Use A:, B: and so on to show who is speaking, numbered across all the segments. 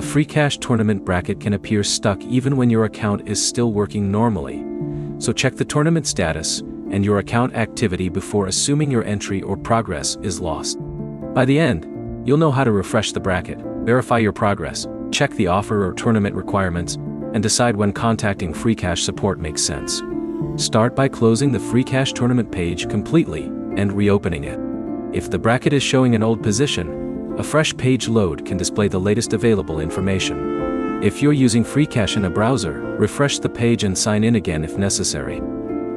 A: Freecash tournament bracket can appear stuck even when your account is still working normally. So check the tournament status and your account activity before assuming your entry or progress is lost. By the end, you'll know how to refresh the bracket, verify your progress, check the offer or tournament requirements, and decide when contacting Freecash support makes sense. Start by closing the Freecash tournament page completely and reopening it. If the bracket is showing an old position, a fresh page load can display the latest available information. If you're using Freecash in a browser, refresh the page and sign in again if necessary.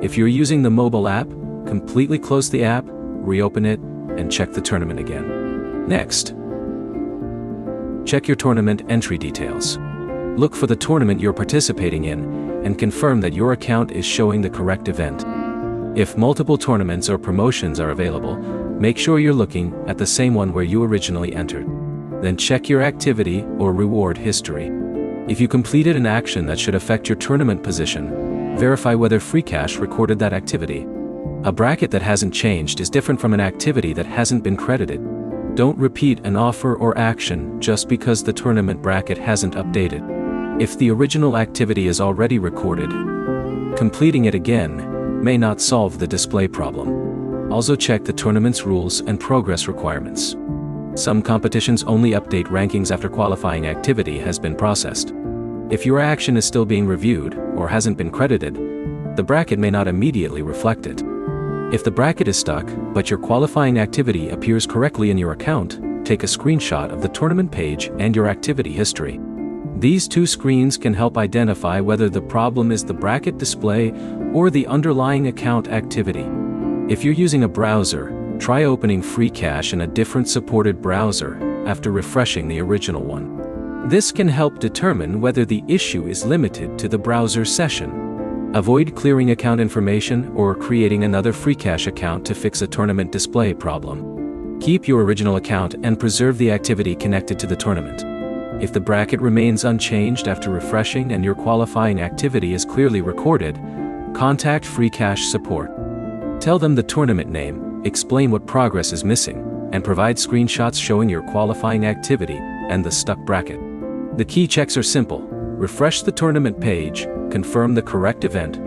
A: If you're using the mobile app, completely close the app, reopen it, and check the tournament again. Next, check your tournament entry details. Look for the tournament you're participating in and confirm that your account is showing the correct event. If multiple tournaments or promotions are available, make sure you're looking at the same one where you originally entered. Then check your activity or reward history. If you completed an action that should affect your tournament position, verify whether Freecash recorded that activity. A bracket that hasn't changed is different from an activity that hasn't been credited. Don't repeat an offer or action just because the tournament bracket hasn't updated. If the original activity is already recorded, completing it again may not solve the display problem. Also check the tournament's rules and progress requirements. Some competitions only update rankings after qualifying activity has been processed. If your action is still being reviewed or hasn't been credited, the bracket may not immediately reflect it. If the bracket is stuck, but your qualifying activity appears correctly in your account, take a screenshot of the tournament page and your activity history. These two screens can help identify whether the problem is the bracket display or the underlying account activity. If you're using a browser, try opening Freecash in a different supported browser after refreshing the original one. This can help determine whether the issue is limited to the browser session. Avoid clearing account information or creating another Freecash account to fix a tournament display problem. Keep your original account and preserve the activity connected to the tournament. If the bracket remains unchanged after refreshing and your qualifying activity is clearly recorded, contact Freecash support. Tell them the tournament name, explain what progress is missing, and provide screenshots showing your qualifying activity and the stuck bracket. The key checks are simple: refresh the tournament page, confirm the correct event,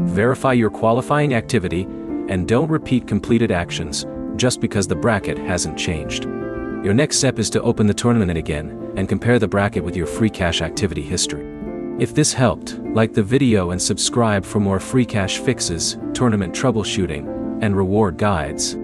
A: verify your qualifying activity, and don't repeat completed actions just because the bracket hasn't changed. Your next step is to open the tournament again and compare the bracket with your Freecash activity history. If this helped, like the video and subscribe for more Freecash fixes, tournament troubleshooting, and reward guides.